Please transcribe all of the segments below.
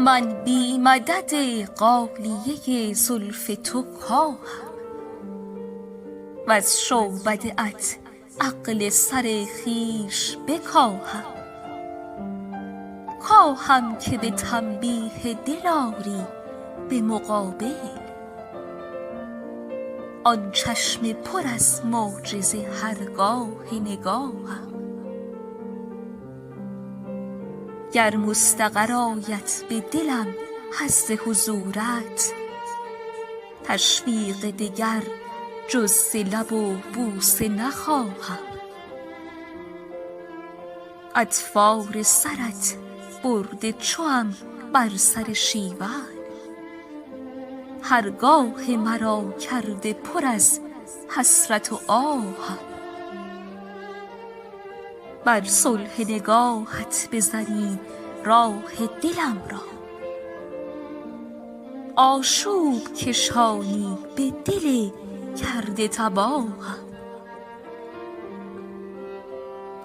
من بی مدد غالیه زلف تو کاهم و از شعبده ات عقل سر خویش بکاهم. کاهم که به تنبیه دل آری به مقابل آن چشم پر از معجزه هرگاه نگاهم. گر مستقر آید به دلم حظ حضورت تشویق دگر جز ز لب و بوسه نخواهم. اطفار سرت برده چوم بر سر شیون هرگاه مرا کرده پر از حسرت و آهم. بر صلح نگاهت بزنی راه دلم را آشوب کشانی به دل کرده تباهم.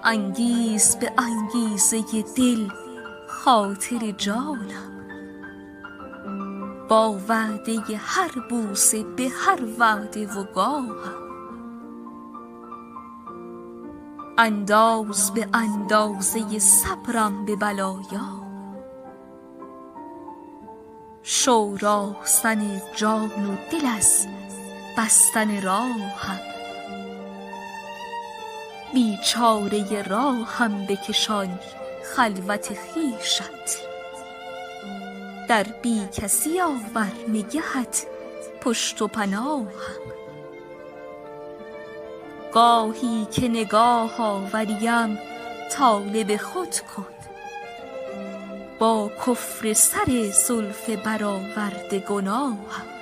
انگیز به انگیزه دل خاطر جانم با وعده هر بوسه به هر وعده و گاهم. انداز به اندازه صبرم به بلایا شو راهزن جان و دل از بستن راهم. بیچاره راهم بکشان خلوت خویشت در بی کسی آور نگهت پشت و پناهم. گاهی که نگاه آوریم طالب خود کن با کفر سر زلف برآورده گناهم.